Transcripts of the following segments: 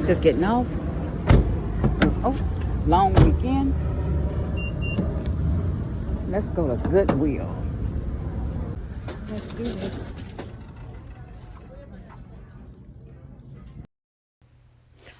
Just getting off. Oh, long weekend. Let's go to Goodwill. Let's do this.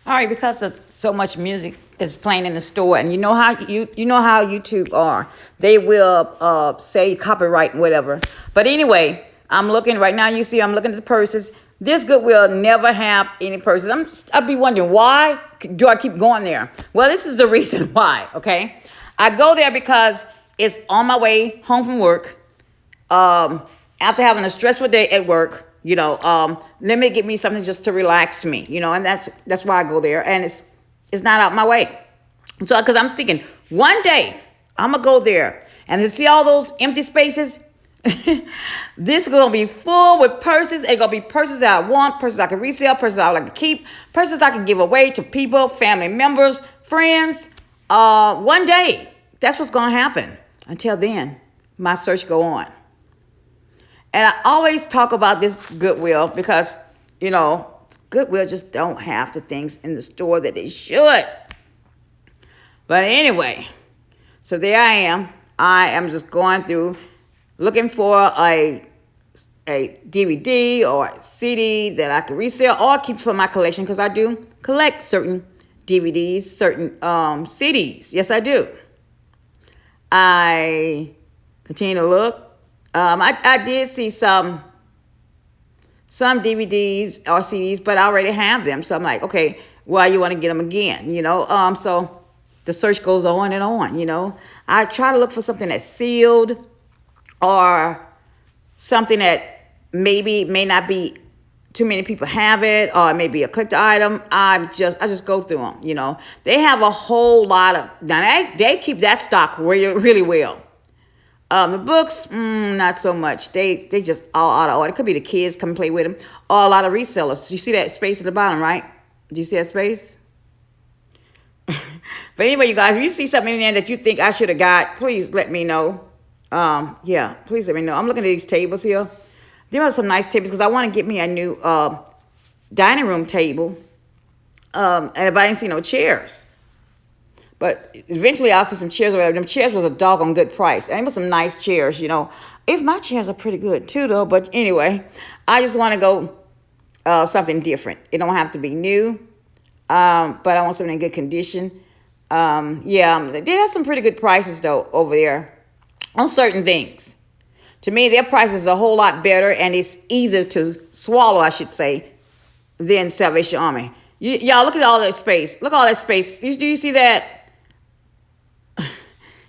All right, because of so much music that's playing in the store, and you know how YouTube are. They will say copyright and whatever. But anyway, I'm looking right now. You see, I'm looking at the purses. This Goodwill never have any purses. I'd be wondering, why do I keep going there? Well, this is the reason why. Okay, I go there because it's on my way home from work. After having a stressful day at work. Let me get me something just to relax me, and that's why I go there, and it's not out my way. So, because I'm thinking one day I'm gonna go there and to see all those empty spaces. This is gonna be full with purses. It's gonna be purses that I want, purses I can resell, purses I would like to keep, purses I can give away to people, family members, friends. One day, that's what's gonna happen. Until then, my search go on. And I always talk about this Goodwill because, Goodwill just don't have the things in the store that they should. But anyway, so there I am. I am just going through looking for a DVD or a CD that I can resell or keep for my collection because I do collect certain DVDs, certain CDs. Yes, I do. I continue to look. I did see some DVDs or CDs, but I already have them. So I'm like, okay, why you want to get them again? So the search goes on and on, I try to look for something that's sealed or something that may not be too many people have it, or maybe a collector item. I just go through them, They have a whole lot of, now they keep that stock really well. The books, not so much. They just all out of order. It could be the kids come and play with them, or a lot of resellers. You see that space at the bottom, right? Do you see that space? But anyway, you guys, if you see something in there that you think I should have got, please let me know. Please let me know. I'm looking at these tables here. There are some nice tables because I want to get me a new dining room table. But I didn't see no chairs. But eventually I'll see some chairs or whatever. Them chairs was a doggone good price. And it was some nice chairs, If my chairs are pretty good too, though. But anyway, I just want to go something different. It don't have to be new. But I want something in good condition. They have some pretty good prices, though, over there on certain things. To me, their prices are a whole lot better, and it's easier to swallow, I should say, than Salvation Army. Y'all, look at all that space. Look at all that space. Do you see that?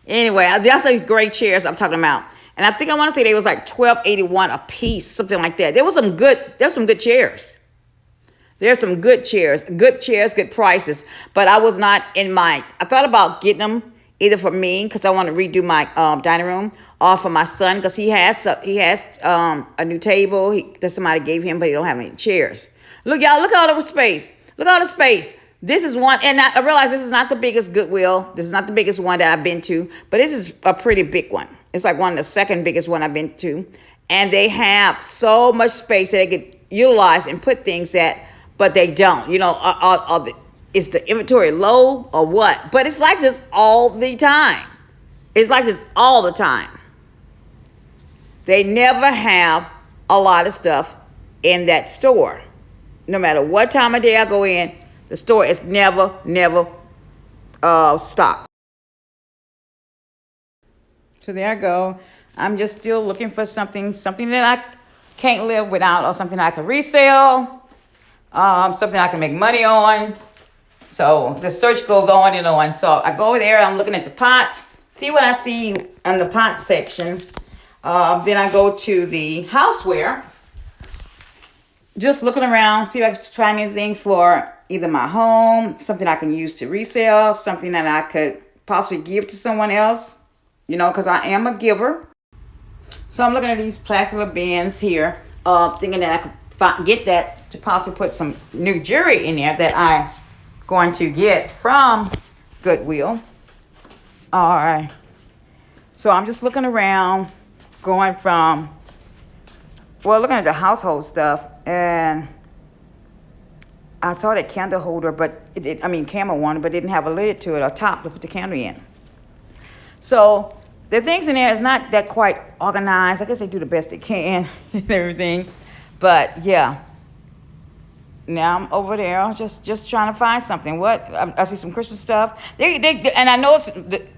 Anyway, that's these great chairs I'm talking about. And I think I want to say they was like $12.81 a piece, something like that. There was some good chairs. There's some good chairs, good prices. But I was not in mind. I thought about getting them either for me because I want to redo my dining room, or for my son because he has a new table that somebody gave him, but he don't have any chairs. Look, y'all, look at all the space. Look at all the space. This is one, and I realize this is not the biggest Goodwill. This is not the biggest one that I've been to, but this is a pretty big one. It's like one of the second biggest one I've been to. And they have so much space that they could utilize and put things at, but they don't. Is the inventory low or what? But it's like this all the time. It's like this all the time. They never have a lot of stuff in that store. No matter what time of day I go in, the store is never stopped. So there I go. I'm just still looking for something that I can't live without, or something I can resell, something I can make money on. So the search goes on and on. So I go over there, I'm looking at the pots, see what I see in the pot section. Then I go to the houseware. Just looking around, see if I can find anything for either my home, something I can use to resell, something that I could possibly give to someone else, because I am a giver. So I'm looking at these plastic little bins here, thinking that I could get that to possibly put some new jewelry in there that I'm going to get from Goodwill. All right. So I'm just looking around, going from, looking at the household stuff, and I saw that candle holder, but I mean camera one, but didn't have a lid to it or top to put the candle in. So the things in there is not that quite organized. I guess they do the best they can and everything. But yeah, now I'm over there just trying to find something. What I see some Christmas stuff. They and I know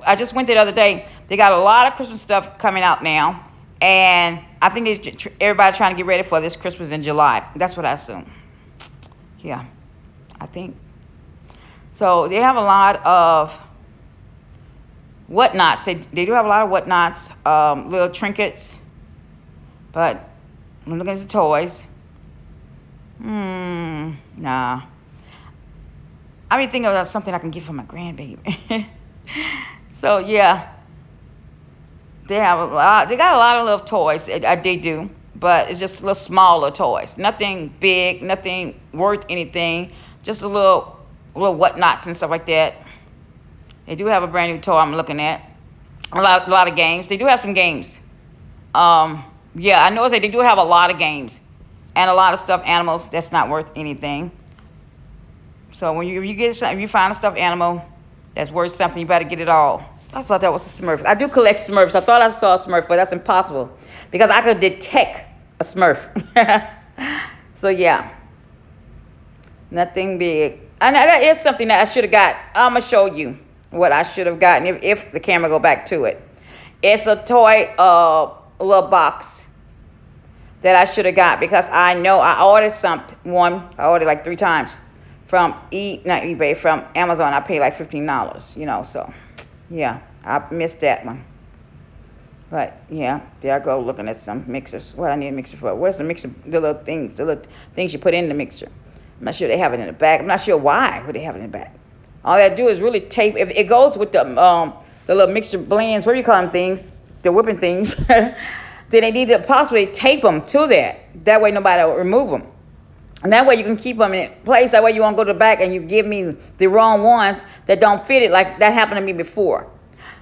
I just went there the other day. They got a lot of Christmas stuff coming out now, and I think everybody trying to get ready for this Christmas in July. That's what I assume. Yeah, I think. So they have a lot of whatnots. They do have a lot of whatnots, little trinkets. But I'm looking at the toys. Nah. I mean, thinking about something I can get for my grandbaby. So yeah, they have a lot. They got a lot of little toys. They do. But it's just little smaller toys. Nothing big, nothing worth anything. Just a little whatnots and stuff like that. They do have a brand new toy I'm looking at. A lot of games. They do have some games. Yeah, I know they do have a lot of games. And a lot of stuffed animals that's not worth anything. So when if you find a stuffed animal that's worth something, you better get it all. I thought that was a Smurf. I do collect Smurfs. I thought I saw a Smurf, but that's impossible. Because I could detect a Smurf. So yeah, nothing big. And that is something that I should have got. I'm gonna show you what I should have gotten if the camera go back to it. It's a toy, a little box that I should have got because I know I ordered I ordered like 3 times from from Amazon. I paid like $15, so yeah, I missed that one. But yeah, there I go looking at some mixers. What I need a mixer for? Where's the mixer? The little things you put in the mixer. I'm not sure they have it in the back. I'm not sure why would they have it in the back. All they do is really tape. If it goes with the little mixer blends, what do you call them things? The whipping things. Then they need to possibly tape them to that. That way nobody will remove them. And that way you can keep them in place. That way you won't go to the back and you give me the wrong ones that don't fit it, like that happened to me before.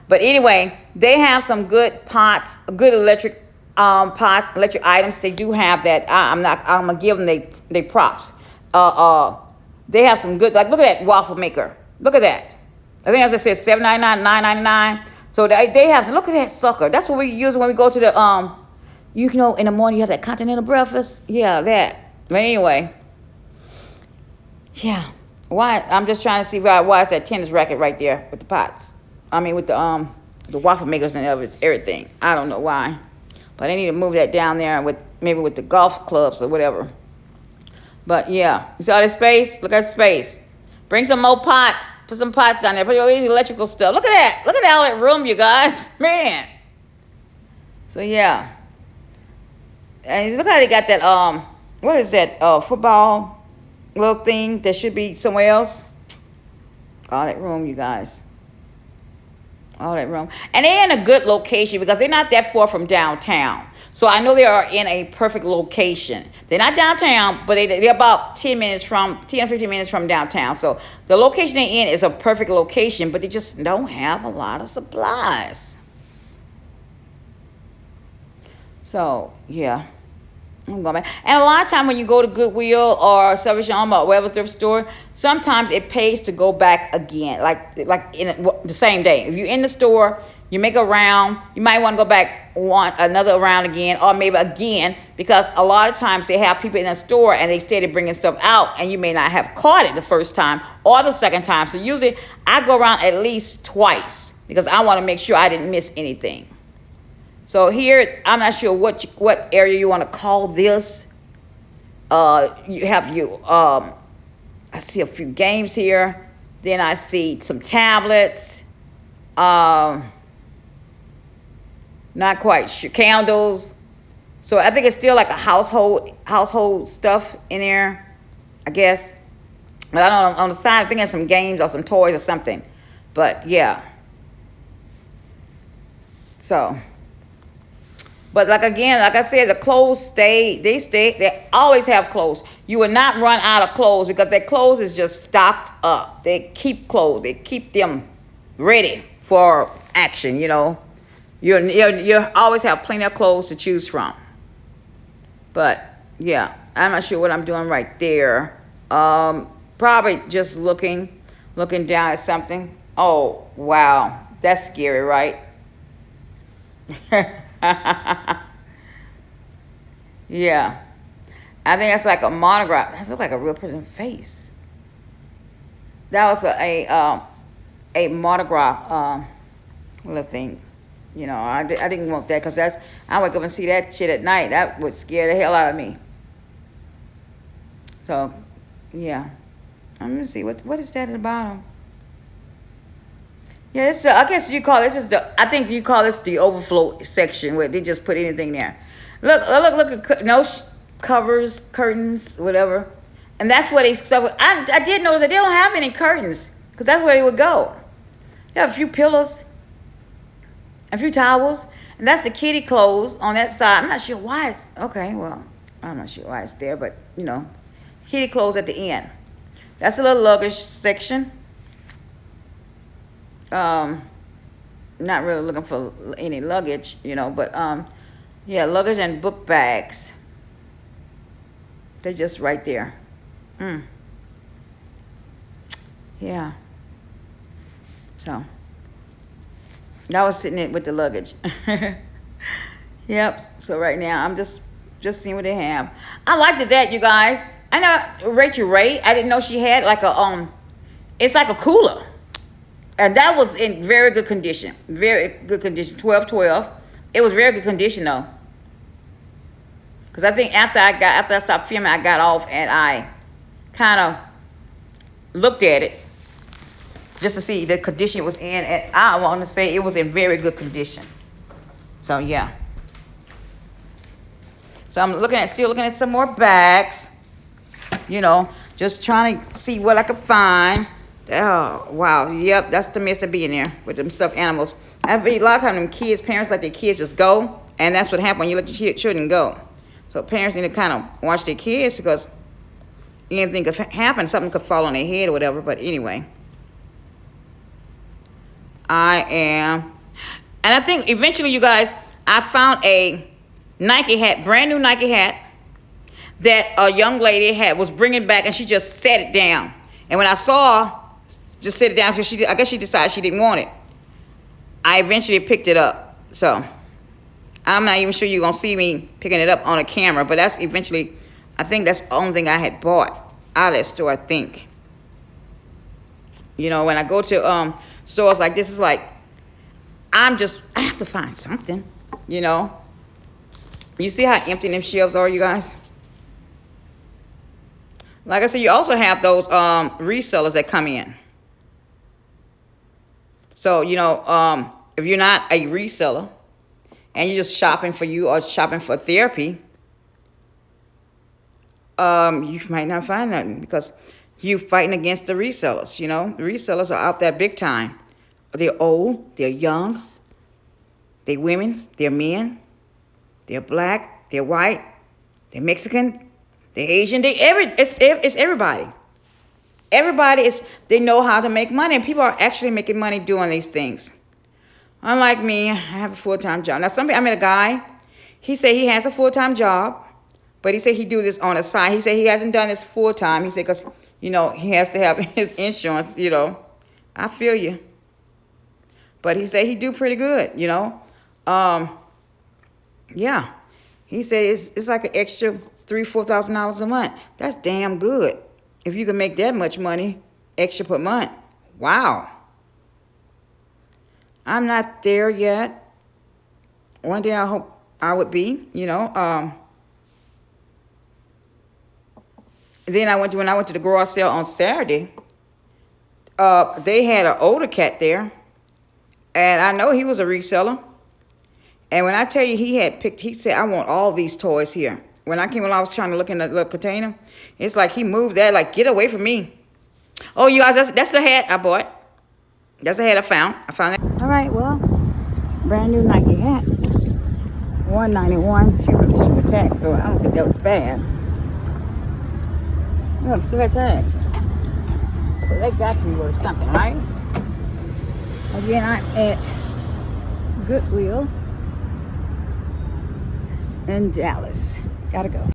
But anyway, they have some good pots, good electric pots, electric items. They do have that. I'm gonna give them they props. They have some good, like look at that waffle maker. Look at that. I think as I said, $7.99, $9.99. So they have, look at that sucker. That's what we use when we go to the in the morning you have that continental breakfast. Yeah, that. But anyway, yeah. Why? I'm just trying to see why is that tennis racket right there with the pots. I mean, with the waffle makers and everything. I don't know why, but I need to move that down there with the golf clubs or whatever. But yeah, you saw the space. Look at space. Bring some more pots. Put some pots down there. Put all these electrical stuff. Look at that. Look at all that room, you guys. Man. So yeah, and look how they got that what is that football little thing that should be somewhere else. All that room, you guys. All that room. And they're in a good location because they're not that far from downtown. So I know they are in a perfect location. They're not downtown, but they're about 10 or 15 minutes from downtown. So the location they're in is a perfect location, but they just don't have a lot of supplies. So, yeah. I'm going back. And a lot of time when you go to Goodwill or Salvation Army or whatever thrift store, sometimes it pays to go back again, like in the same day. If you're in the store, you make a round, you might want to go back another round again, or maybe again, because a lot of times they have people in the store and they started bringing stuff out, and you may not have caught it the first time or the second time. So usually I go around at least twice because I want to make sure I didn't miss anything. So here, I'm not sure what area you want to call this. You have I see a few games here. Then I see some tablets. Not quite sure. Candles. So I think it's still like a household stuff in there, I guess. But I don't know, on the side, I think there's some games or some toys or something. But yeah. So. But like I said, the clothes they always have clothes. You will not run out of clothes because their clothes is just stocked up. They keep clothes. They keep them ready for action, You always have plenty of clothes to choose from. But yeah, I'm not sure what I'm doing right there. Probably just looking down at something. Oh, wow. That's scary, right? Yeah. I think that's like a monograph. That looks like a real person's face. That was a monograph little thing. You know, I didn't want that because I wake up and see that shit at night. That would scare the hell out of me. So, yeah. I'm gonna see what is that at the bottom. Yeah, this I guess you call this is the I think you call this the overflow section where they just put anything there. Look at no covers, curtains, whatever, and that's what they stuff. I did notice that they don't have any curtains because that's where they would go. They have a few pillows, a few towels, and that's the kitty clothes on that side. I'm not sure why it's okay. Well, I'm not sure why it's there, but you know, kitty clothes at the end. That's a little luggage section. Not really looking for any luggage, you know, but yeah, luggage and book bags. They're just right there. Yeah. So I was sitting in with the luggage. Yep. So right now I'm just seeing what they have. I liked that, you guys. I know Rachel Ray. I didn't know she had like a it's like a cooler. And that was in very good condition. Very good condition. 12. It was very good condition though. Because I think after I stopped filming, I got off and I kind of looked at it just to see the condition it was in. And I want to say it was in very good condition. So yeah. So I'm still looking at some more bags. You know, just trying to see what I could find. Oh, wow. Yep, that's the mess to be in there with them stuffed animals. A lot of times, parents let their kids just go. And that's what happens when you let your children go. So parents need to kind of watch their kids because anything could happen. Something could fall on their head or whatever. But anyway. And I think eventually, you guys, I found a Nike hat, brand new Nike hat that a young lady was bringing back, and she just set it down. And when I saw just set it down, so I guess she decided she didn't want it. I eventually picked it up. So I'm not even sure you're going to see me picking it up on a camera, but that's eventually, I think that's the only thing I had bought out of that store, I think. You know, when I go to stores like this, it's like, I have to find something, you know. You see how empty them shelves are, you guys? Like I said, you also have those resellers that come in. So, you know, if you're not a reseller and you're just shopping for you or shopping for therapy, you might not find nothing because you're fighting against the resellers, you know. The resellers are out there big time. They're old, they're young, they're women, they're men, they're black, they're white, they're Mexican, they're Asian, it's everybody. Everybody they know how to make money, and people are actually making money doing these things. Unlike me, I have a full-time job. Now, I met a guy, he said he has a full-time job, but he said he do this on the side. He said he hasn't done this full-time. He said because, you know, he has to have his insurance, you know. I feel you. But he said he do pretty good, you know. Yeah. He said it's like an extra $3,000-$4,000 a month. That's damn good. If you can make that much money extra per month. Wow. I'm not there yet. One day I hope I would be, you know. Then when I went to the garage sale on Saturday, they had an older cat there. And I know he was a reseller. And when I tell you he said, I want all these toys here. When I I was trying to look in the little container, it's like he moved that, like, get away from me. Oh, you guys, that's the hat I bought. That's the hat I found. I found it. All right, well, brand new Nike hat. $191, $215 with tax, so I don't think that was bad. Look, still got tax. So they got to be worth something, right? Again, I'm at Goodwill in Dallas. Gotta go.